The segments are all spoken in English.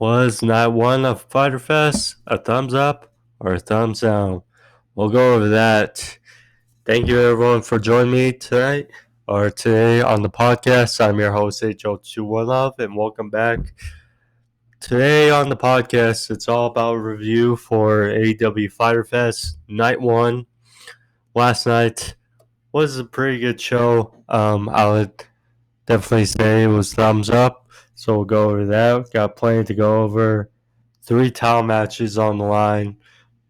Was night one of Fyter Fest a thumbs up or a thumbs down? We'll go over that. Thank you everyone for joining me tonight or today on the podcast. I'm your host H.O.2 and welcome back. Today on the podcast, it's all about a review for AEW Fyter Fest night one. Last night was a pretty good show. I would definitely say it was thumbs up. So we'll go over that. Got plenty to go over. 3 title matches on the line.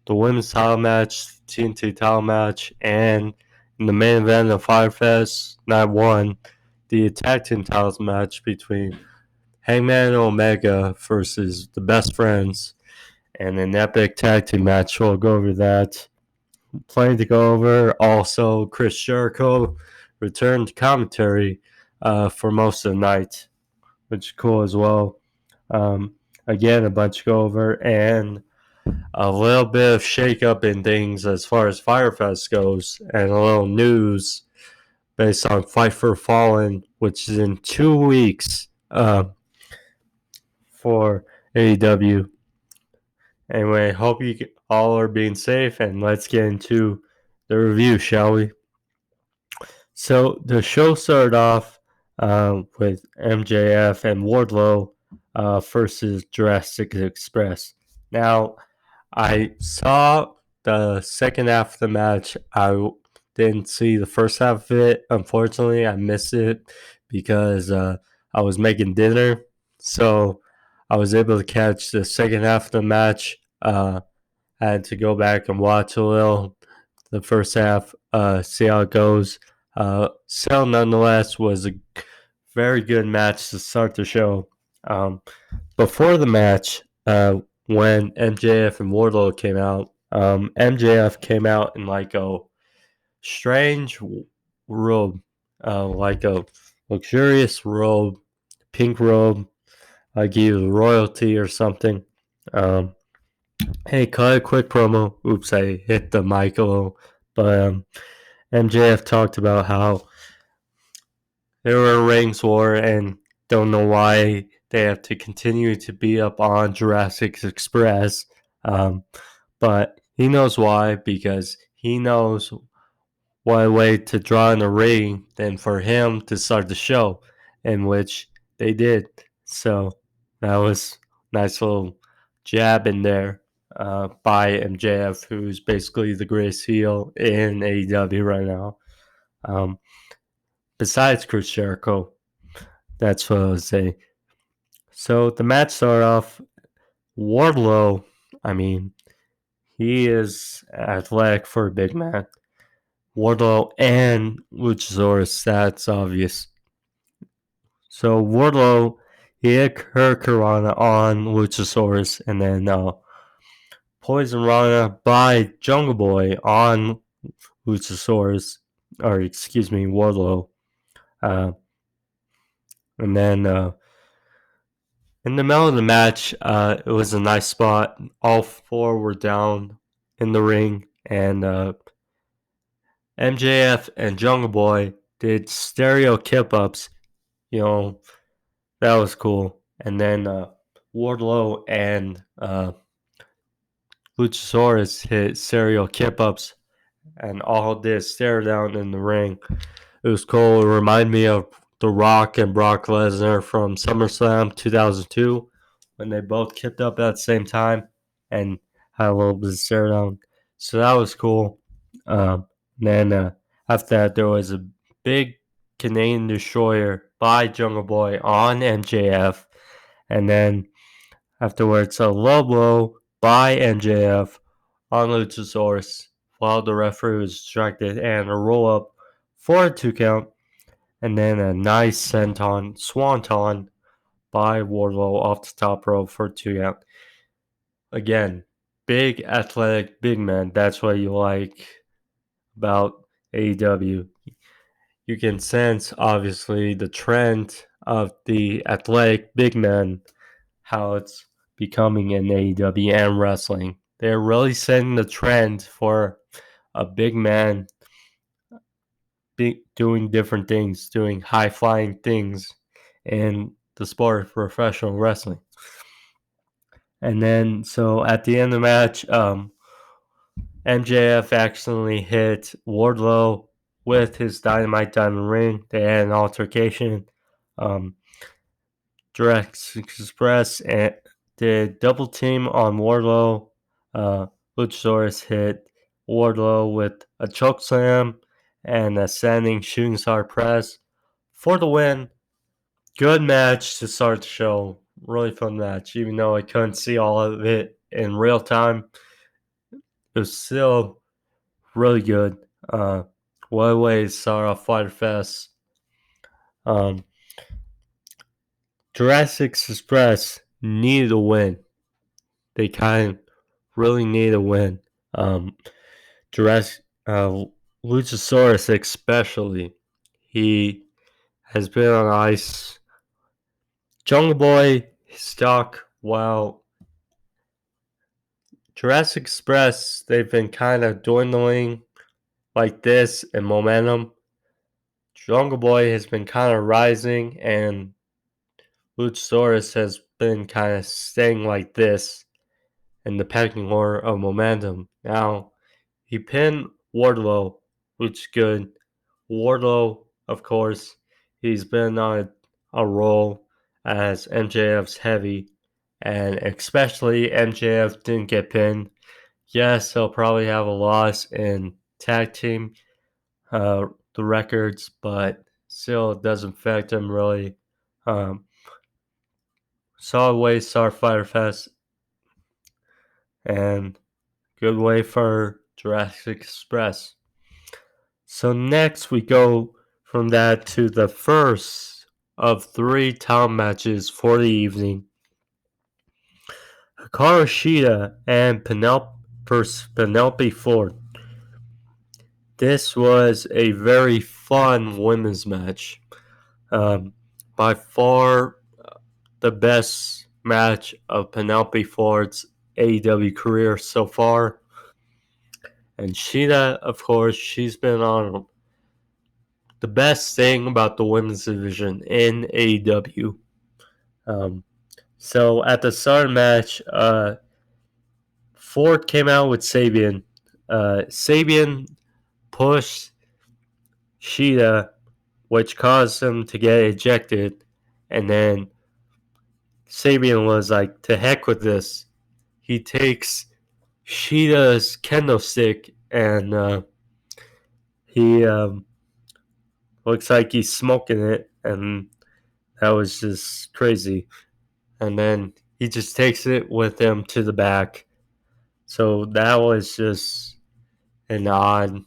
The women's title match, TNT title match, and in the main event of Fyter Fest Night 1, the tag team titles match between Hangman and Omega versus the Best Friends, and an epic tag team match. We'll go over that. Plenty to go over. Also, Chris Jericho returned to commentary for most of the night, which is cool as well. Again, a bunch to go over, and a little bit of shake-up in things as far as Fyter Fest goes, and a little news based on Fight for Fallen, which is in 2 weeks for AEW. Anyway, hope you all are being safe, and let's get into the review, shall we? So the show started off with MJF and Wardlow versus Jurassic Express. Now, I saw the second half of the match. I didn't see the first half of it. Unfortunately, I missed it because I was making dinner. So I was able to catch the second half of the match. I had to go back and watch a little the first half, see how it goes. So nonetheless was a very good match to start the show. Before the match, when MJF and Wardlow came out, MJF came out in like a strange robe, like a luxurious robe, pink robe, like he was royalty or something. Hey, cut a quick promo. Oops, I hit the mic a little. But MJF talked about how they were a ratings war and don't know why they have to continue to beat up on Jurassic Express. But he knows why, because he knows what way to draw in the ring than for him to start the show, in which they did. So that was a nice little jab in there by MJF, who's basically the greatest heel in AEW right now. Besides Chris Jericho, that's what I would say. So the match started off. Wardlow, he is athletic for a big man. Wardlow and Luchasaurus, that's obvious. So Wardlow, he hit Hurricanrana on Luchasaurus, and then Poison Rana by Jungle Boy on Luchasaurus, or excuse me, Wardlow. And then in the middle of the match, it was a nice spot. All 4 were down in the ring, and MJF and Jungle Boy did stereo kip-ups. That was cool. And then Wardlow and Luchasaurus hit stereo kip-ups, and all did stare down in the ring. It was cool. It reminded me of The Rock and Brock Lesnar from SummerSlam 2002 when they both kipped up at the same time and had a little bit of stare down. So that was cool. Then after that, there was a big Canadian Destroyer by Jungle Boy on MJF. And then afterwards, a low blow by MJF on Luchasaurus while the referee was distracted, and a roll up for a 2 count. And then a nice swanton by Wardlow off the top rope for a 2 count. Again, big, athletic, big man. That's what you like about AEW. You can sense, obviously, the trend of the athletic big men, how it's becoming in AEW and wrestling. They're really setting the trend for a big man doing different things, doing high-flying things in the sport of professional wrestling. And then, so at the end of the match, MJF accidentally hit Wardlow with his Dynamite Diamond Ring. They had an altercation. Jurassic Express and did double team on Wardlow. Luchasaurus hit Wardlow with a chokeslam and a standing shooting star press for the win. Good match to start the show. Really fun match, even though I couldn't see all of it in real time. It was still really good. What a way to start off Fyter Fest. Jurassic Express needed a win. They kind of really need a win. Luchasaurus especially, he has been on ice. Jungle Boy stuck while Jurassic Express, they've been kind of dwindling like this in momentum. Jungle Boy has been kind of rising, and Luchasaurus has been kind of staying like this in the pecking order of momentum. Now, he pinned Wardlow, which is good. Wardlow, of course, he's been on a roll as MJF's heavy, and especially MJF didn't get pinned. Yes, he'll probably have a loss in tag team, the records, but still it doesn't affect him really. Solid way to start Fyter Fest, and good way for Jurassic Express. So next we go from that to the first of 3 title matches for the evening. Hikaru Shida and Penelope Ford. This was a very fun women's match. By far the best match of Penelope Ford's AEW career so far. And Shida, of course, she's been on the best thing about the women's division in AEW. So at the start of the match, Ford came out with Sabian. Sabian pushed Shida, which caused him to get ejected. And then Sabian was like, to heck with this. He takes Shida's kendo stick and he looks like he's smoking it, and that was just crazy. And then he just takes it with him to the back. So that was just an odd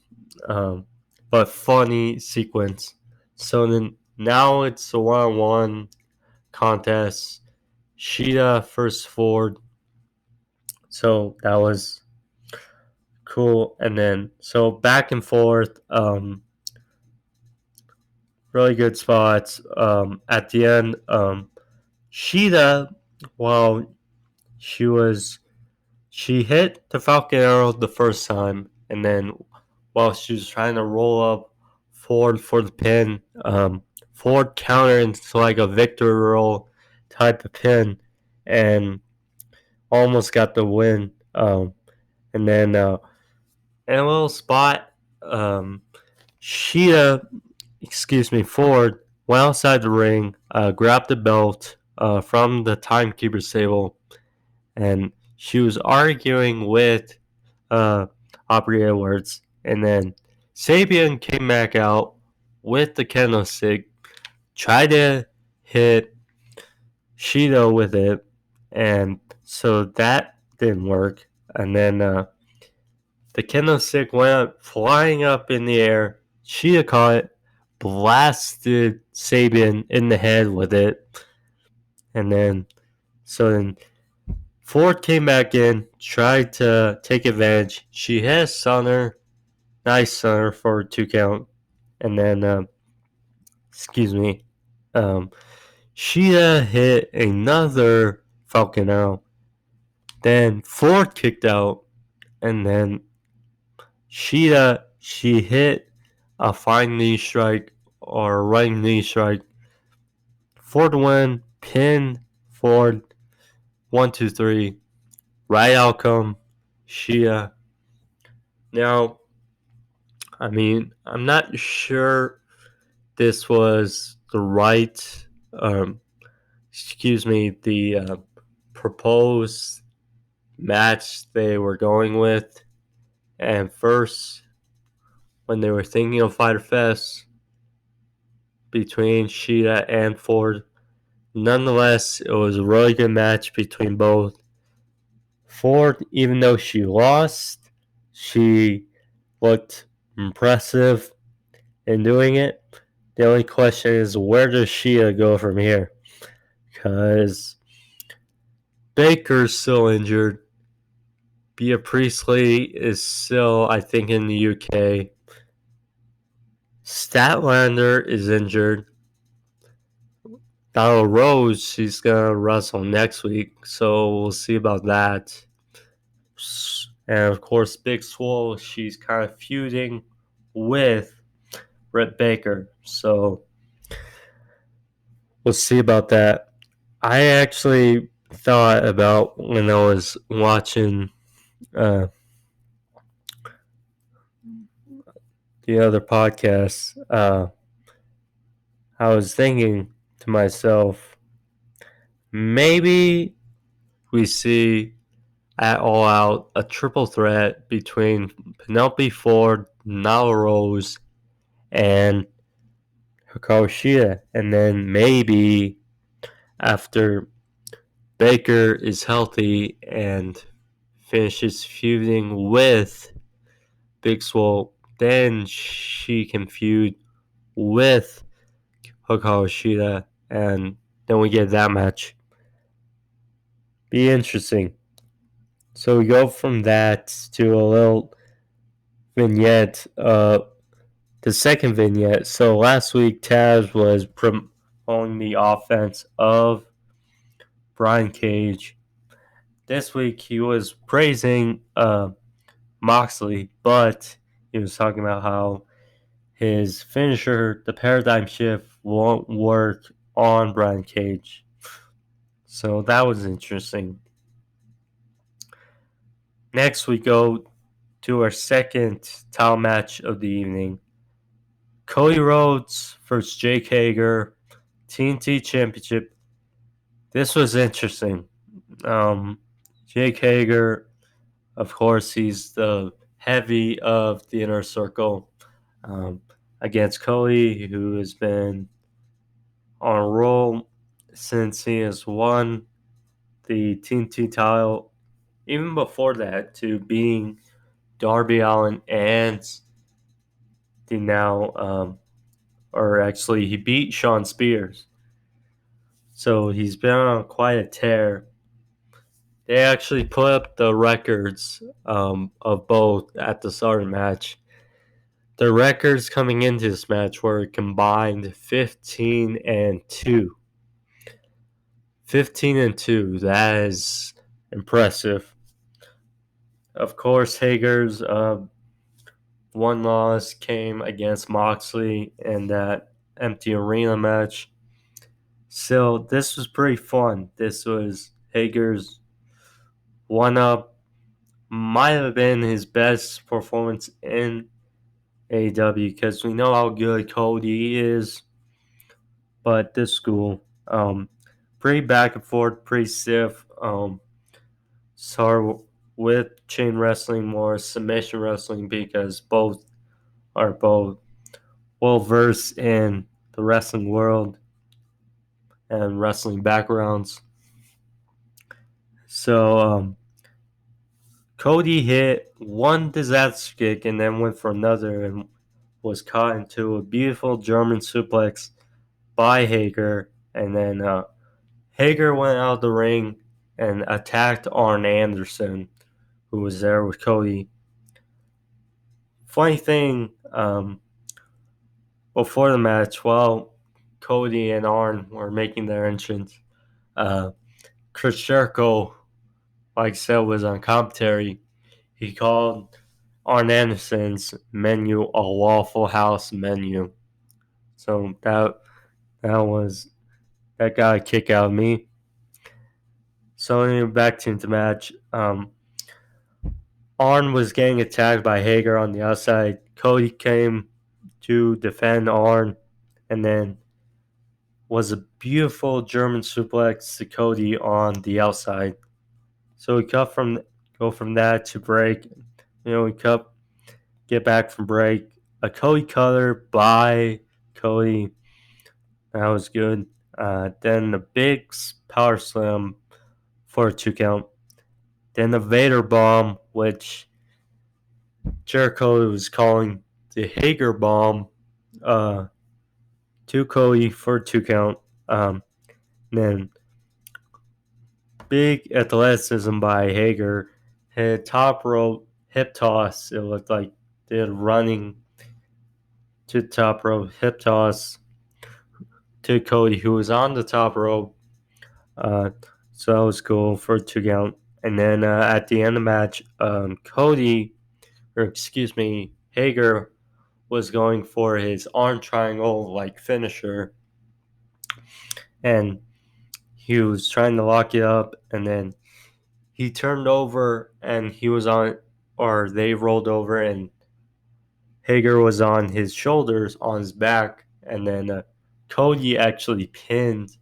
but funny sequence. So then now it's a one-on-one contest. Shida versus Ford. So that was cool. And then so back and forth. Really good spots. At the end, Shida, while she hit the Falcon Arrow the first time, and then while she was trying to roll up Ford for the pin, Ford countered into like a victory roll type of pin, and almost got the win. And then in a little spot, Ford went outside the ring, grabbed the belt from the timekeeper's table, and she was arguing with Aubrey Edwards. And then Sabian came back out with the kendo stick, tried to hit Shida with it, and so that didn't work. And then the kendo stick went flying up in the air. Shida caught it, blasted Sabian in the head with it. And then Ford came back in, tried to take advantage. She has stunner, nice stunner for a 2 count. And then, Shida hit another Falcon Arrow. Then Ford kicked out, and then she hit a fine knee strike or a right knee strike. Ford win, pin Ford, 1, 2, 3. right outcome, Shia. Now, I mean, I'm not sure this was the right, the proposed match they were going with. And first, when they were thinking of Fyter Fest between Shida and Ford, nonetheless, it was a really good match between both. Ford, even though she lost, she looked impressive in doing it. The only question is, where does Shida go from here? Because Baker's still injured. Bea Priestley is still, I think, in the UK. Statlander is injured. Donald Rose, she's going to wrestle next week, so we'll see about that. And of course, Big Swole, she's kind of feuding with Britt Baker, so we'll see about that. I actually thought about when I was watching the other podcast, I was thinking to myself, maybe we see at All Out a triple threat between Penelope Ford, Nyla Rose, and Hikaru Shida, and then maybe after Baker is healthy and finishes feuding with Big Swole, then she can feud with Hikaru Shida, and then we get that match. Be interesting. So we go from that to a little vignette, the second vignette. So last week, Taz was promoting the offense of Brian Cage. This week, he was praising Moxley, but he was talking about how his finisher, the paradigm shift, won't work on Brian Cage. So that was interesting. Next, we go to our second title match of the evening. Cody Rhodes versus Jake Hager, TNT Championship. This was interesting. Jake Hager, of course, he's the heavy of the Inner Circle, against Cody, who has been on a roll since he has won the TNT title. Even before that, to being Darby Allin and the now, or actually, he beat Shawn Spears. So he's been on quite a tear. They actually put up the records of both at the start of the match. The records coming into this match were combined 15 and 2. 15 and 2. That is impressive. Of course, Hager's one loss came against Moxley in that empty arena match. So this was pretty fun. This was Hager's one up. Might have been his best performance in AEW because we know how good Cody is. But this school, pretty back and forth, pretty stiff. Started with chain wrestling, more submission wrestling because both are both well versed in the wrestling world and wrestling backgrounds. So Cody hit one disaster kick and then went for another and was caught into a beautiful German suplex by Hager. And then Hager went out of the ring and attacked Arn Anderson, who was there with Cody. Funny thing, before the match, while Cody and Arn were making their entrance, Chris Jericho, like I said, was on commentary. He called Arn Anderson's menu a Waffle House menu. So that got a kick out of me. So anyway, back to the match. Arn was getting attacked by Hager on the outside. Cody came to defend Arn, and then was a beautiful German suplex to Cody on the outside. So we go from that to break. We get back from break. A Cody cutter by Cody. That was good. Then a big power slam for a 2 count. Then the Vader bomb, which Jericho was calling the Hager bomb, to Cody for a 2 count. Then big athleticism by Hager. Hit top rope hip toss. It looked like they're running to the top rope hip toss to Cody, who was on the top rope. So that was cool for a 2 count. And then at the end of the match, Hager was going for his arm triangle like finisher. And he was trying to lock it up, and then he turned over and he was on, or they rolled over, and Hager was on his shoulders, on his back, and then Cody actually pinned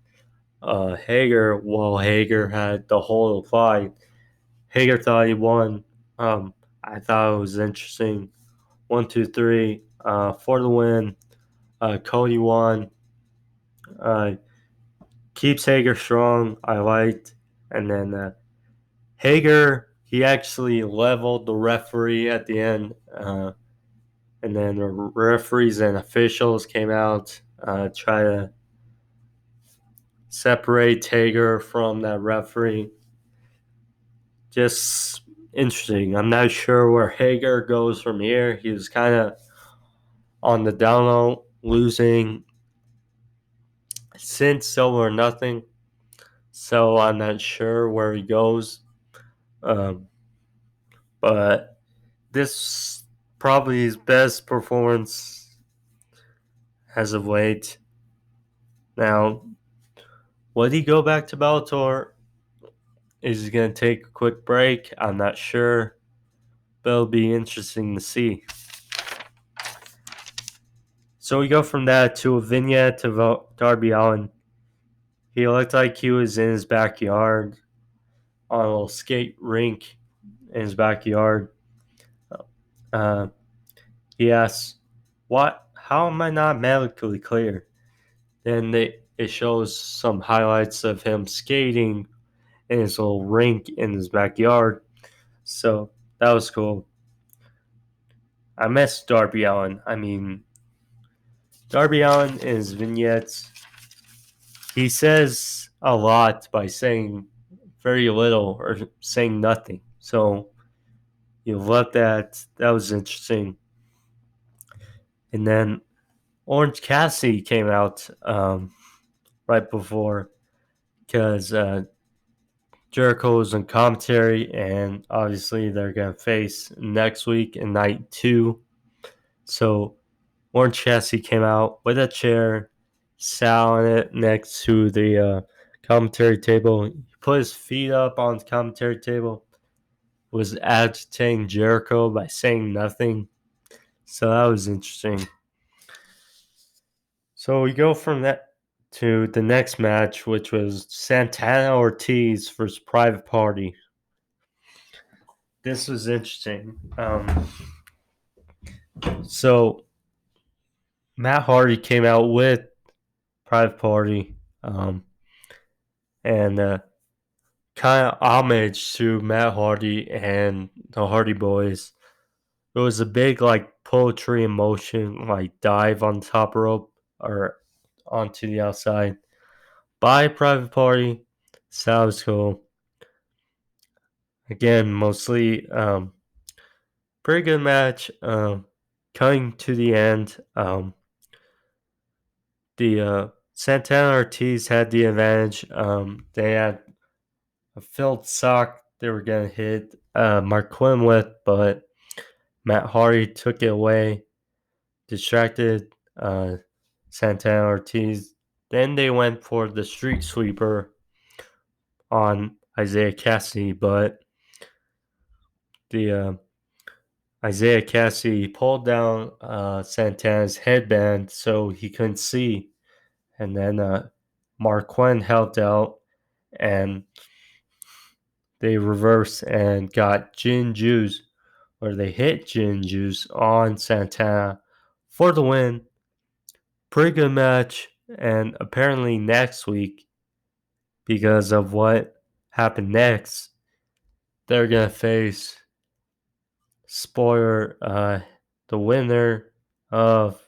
Hager while Hager had the hold applied. Hager thought he won. I thought it was interesting. 1, 2, 3 for the win. Cody won. Keeps Hager strong. I liked. And then Hager, he actually leveled the referee at the end. And then the referees and officials came out, try to separate Hager from that referee. Just interesting. I'm not sure where Hager goes from here. He was kind of on the down low, losing since Silver or Nothing. So I'm not sure where he goes. But this probably his best performance as of late. Now, would he go back to Bellator? Is he going to take a quick break? I'm not sure. But it'll be interesting to see. So we go from that to a vignette of Darby Allin. He looked like he was in his backyard on a little skate rink in his backyard. He asks, "What? How am I not medically clear?" Then it shows some highlights of him skating in his little rink in his backyard. So that was cool. I miss Darby Allin. I mean, Darby Allin in his vignettes, he says a lot by saying very little or saying nothing. So you love that. That was interesting. And then Orange Cassidy came out right before, because Jericho was in commentary, and obviously they're going to face next week in night 2. So Orange Cassidy came out with a chair, sat on it next to the commentary table. He put his feet up on the commentary table, was agitating Jericho by saying nothing. So that was interesting. So we go from that to the next match, which was Santana Ortiz versus Private Party. This was interesting. So Matt Hardy came out with Private Party, and kind of homage to Matt Hardy and the Hardy Boys. It was a big poetry in motion, dive on top rope or onto the outside by Private Party. Sounds cool. Again, mostly pretty good match. Coming to the end, the Santana Ortiz had the advantage. They had a filled sock they were going to hit Mark Quinn with, but Matt Hardy took it away, distracted Santana Ortiz. Then they went for the street sweeper on Isaiah Cassidy, but the Isaiah Cassidy pulled down Santana's headband so he couldn't see, and then Mark Quinn helped out, and they reversed and got Gin Juice, or they hit Gin Juice on Santana for the win. Pretty good match, and apparently next week, because of what happened next, they're gonna face spoiler the winner of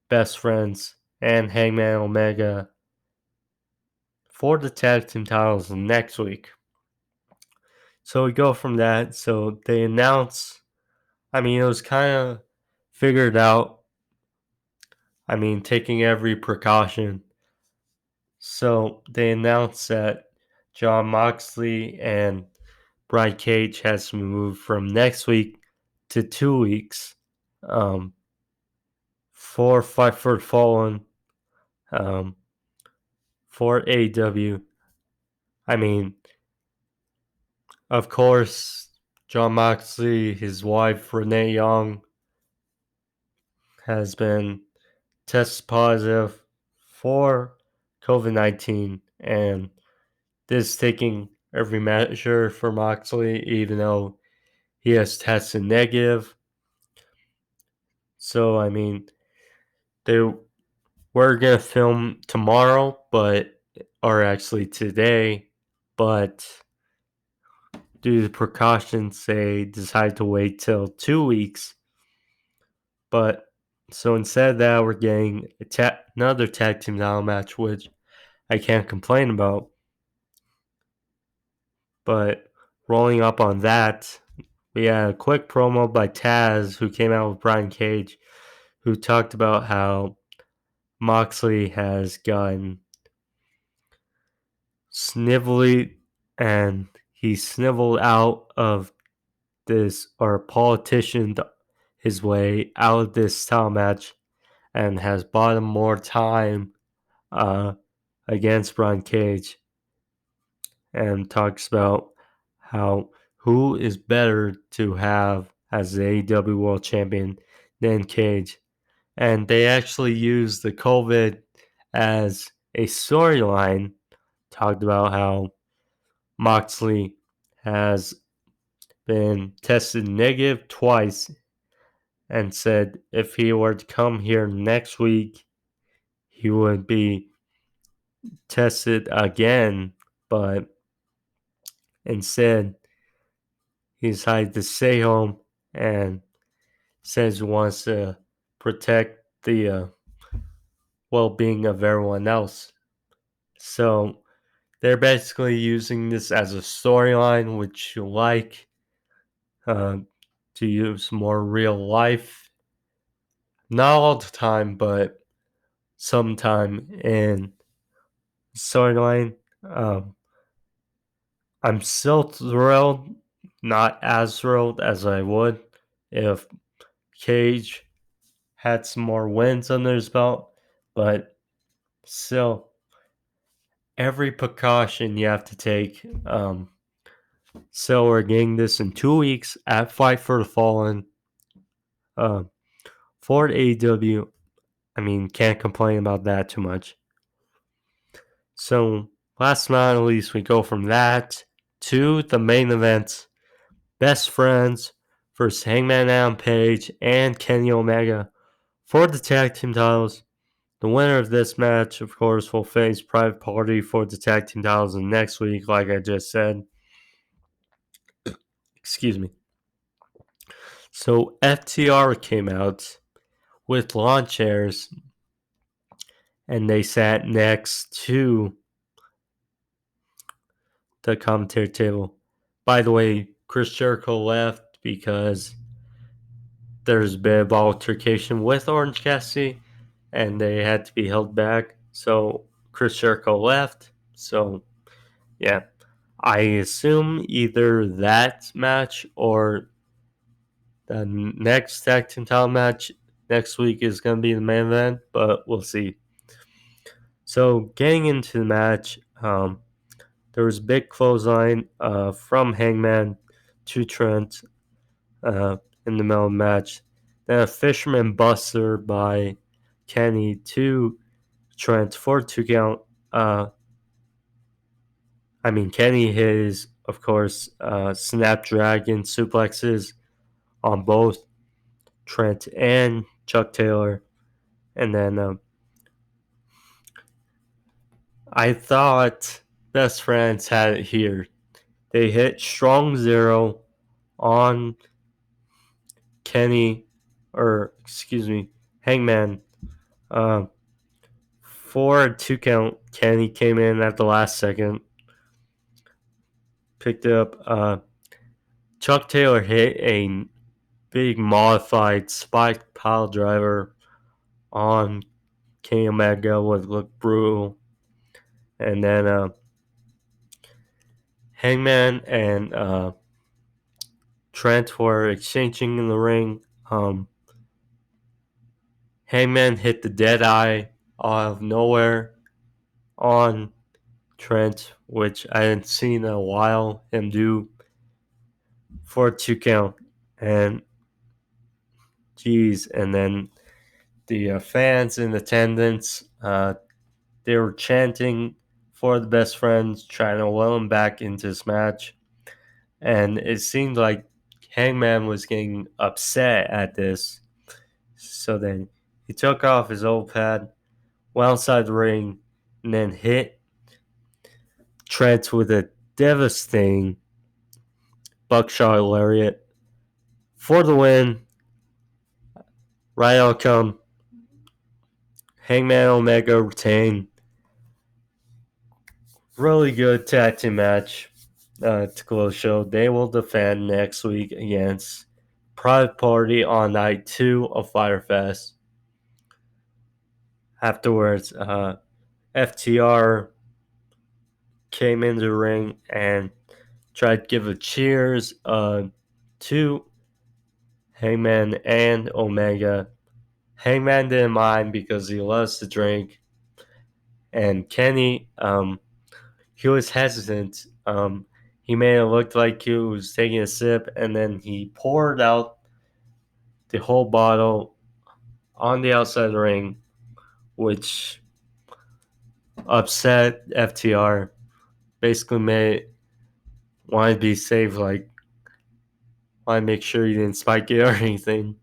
Best Friends and Hangman and Omega for the tag team titles next week. So we go from that. So they announce, I mean, it was kind of figured out. I mean, taking every precaution. So they announced that Jon Moxley and Brian Cage has to move from next week to 2 weeks for Fight for the Fallen um, for AEW. I mean, of course, Jon Moxley, his wife Renee Young, has been tested positive for COVID-19, and this is taking every measure for Moxley, even though he has tested negative. So, I mean, they were going to film tomorrow, or actually today, but due to precautions, they decided to wait till 2 weeks. But so instead of that, we're getting another tag team title match, which I can't complain about. But rolling up on that, we had a quick promo by Taz, who came out with Brian Cage, who talked about how Moxley has gotten snivelly, and he sniveled out of this, or politicianed his way out of this title match, and has bought him more time against Brian Cage, and talks about how who is better to have as the AEW World Champion than Cage. And they actually used the COVID as a storyline, talked about how Moxley has been tested negative twice, and said if he were to come here next week, he would be tested again, but instead he decided to stay home and says he wants to protect the well-being of everyone else. So they're basically using this as a storyline, which you like, to use more real life. Not all the time, but sometime in storyline. I'm still thrilled, not as thrilled as I would if Cage had some more wins under his belt, but still, every precaution you have to take. So we're getting this in 2 weeks at Fight for the Fallen. For AEW, I mean, can't complain about that too much. So last but not least, we go from that to the main event: Best Friends versus Hangman Adam Page and Kenny Omega for the tag team titles. The winner of this match, of course, will face Private Party for the tag team titles next week, like I just said. Excuse me. So FTR came out with lawn chairs, and they sat next to the commentary table. By the way, Chris Jericho left because there's a bit of altercation with Orange Cassidy, and they had to be held back. So Chris Jericho left. So yeah, I assume either that match or the next tag team title match next week is going to be the main event, but we'll see. So getting into the match, the there was a big clothesline from Hangman to Trent in the middle of the match. Then a Fisherman Buster by Kenny to Trent for 2 count. Kenny his, of course, Snapdragon suplexes on both Trent and Chuck Taylor. And then I thought Best Friends had it here. They hit Strong Zero on Hangman for a 2 count. Kenny came in at the last second, picked it up. Chuck Taylor hit a big modified spiked pile driver on Kenny Omega, would look brutal. And then Hangman and Trent were exchanging in the ring. Hangman hit the dead eye out of nowhere on Trent, which I hadn't seen in a while him do for a 2 count. And then the fans in attendance, they were chanting for the Best Friends, trying to will him back into this match. And it seemed like Hangman was getting upset at this. So then he took off his old pad, went outside the ring, and then hit Trent with a devastating buckshot lariat for the win. Right outcome. Hangman and Omega retain. Really good tag team match to close the show. They will defend next week against Private Party on night 2 of Fyter Fest. Afterwards, FTR came into the ring and tried to give a cheers to Hangman and Omega. Hangman didn't mind because he loves to drink. And Kenny, he was hesitant. He made it look like he was taking a sip, and then he poured out the whole bottle on the outside of the ring, which upset FTR. Basically made it want to be safe, like want to make sure you didn't spike it or anything.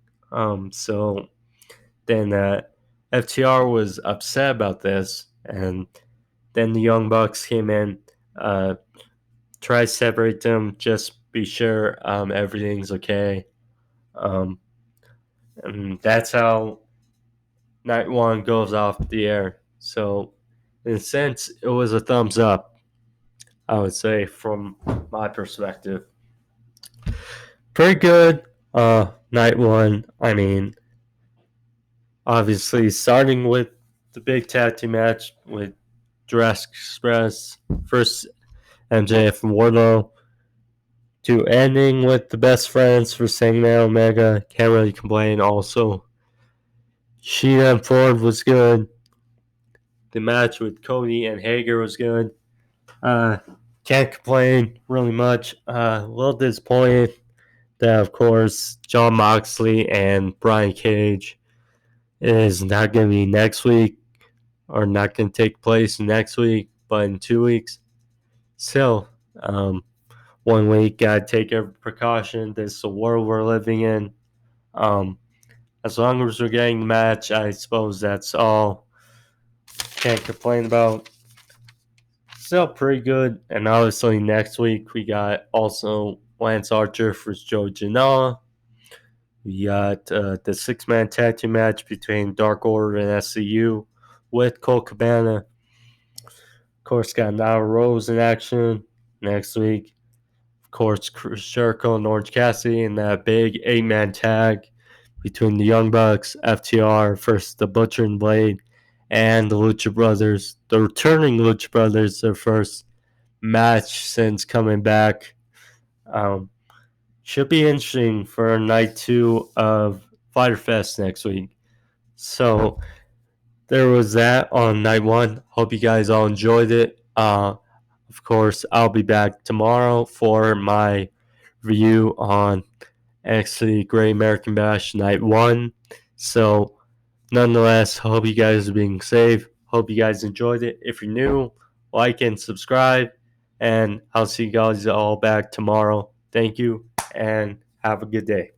So then FTR was upset about this, and then the Young Bucks came in, tried to separate them, just be sure everything's okay. And that's how night 1 goes off the air. So, in a sense, it was a thumbs up, I would say, from my perspective. Pretty good night 1. Obviously, starting with the big tag team match with Jurassic Express, first MJF and Wardlow, to ending with the Best Friends for Hangman and Omega. Can't really complain. Also, Shida and Ford was good. The match with Cody and Hager was good. Can't complain really much. A little disappointed that, of course, Jon Moxley and Brian Cage is not going to be next week, or not going to take place next week, but in 2 weeks. Still, 1 week, gotta take every precaution. This is the world we're living in. As long as we're getting the match, I suppose that's all. Can't complain about. Still pretty good. And obviously next week we got also Lance Archer versus Joe Janela. We got the 6-man tag team match between Dark Order and SCU with Colt Cabana. Of course, got Nyla Rose in action next week. Of course, Jericho and Orange Cassidy in that big 8-man tag between the Young Bucks, FTR versus the Butcher and Blade, and the Lucha Brothers. The returning Lucha Brothers, their first match since coming back. Should be interesting for night 2 of Fyter Fest next week. So there was that on night 1. Hope you guys all enjoyed it. Of Of course, I'll be back tomorrow for my review on NXT Great American Bash Night 1. So, nonetheless, hope you guys are being safe. Hope you guys enjoyed it. If you're new, like and subscribe. And I'll see you guys all back tomorrow. Thank you and have a good day.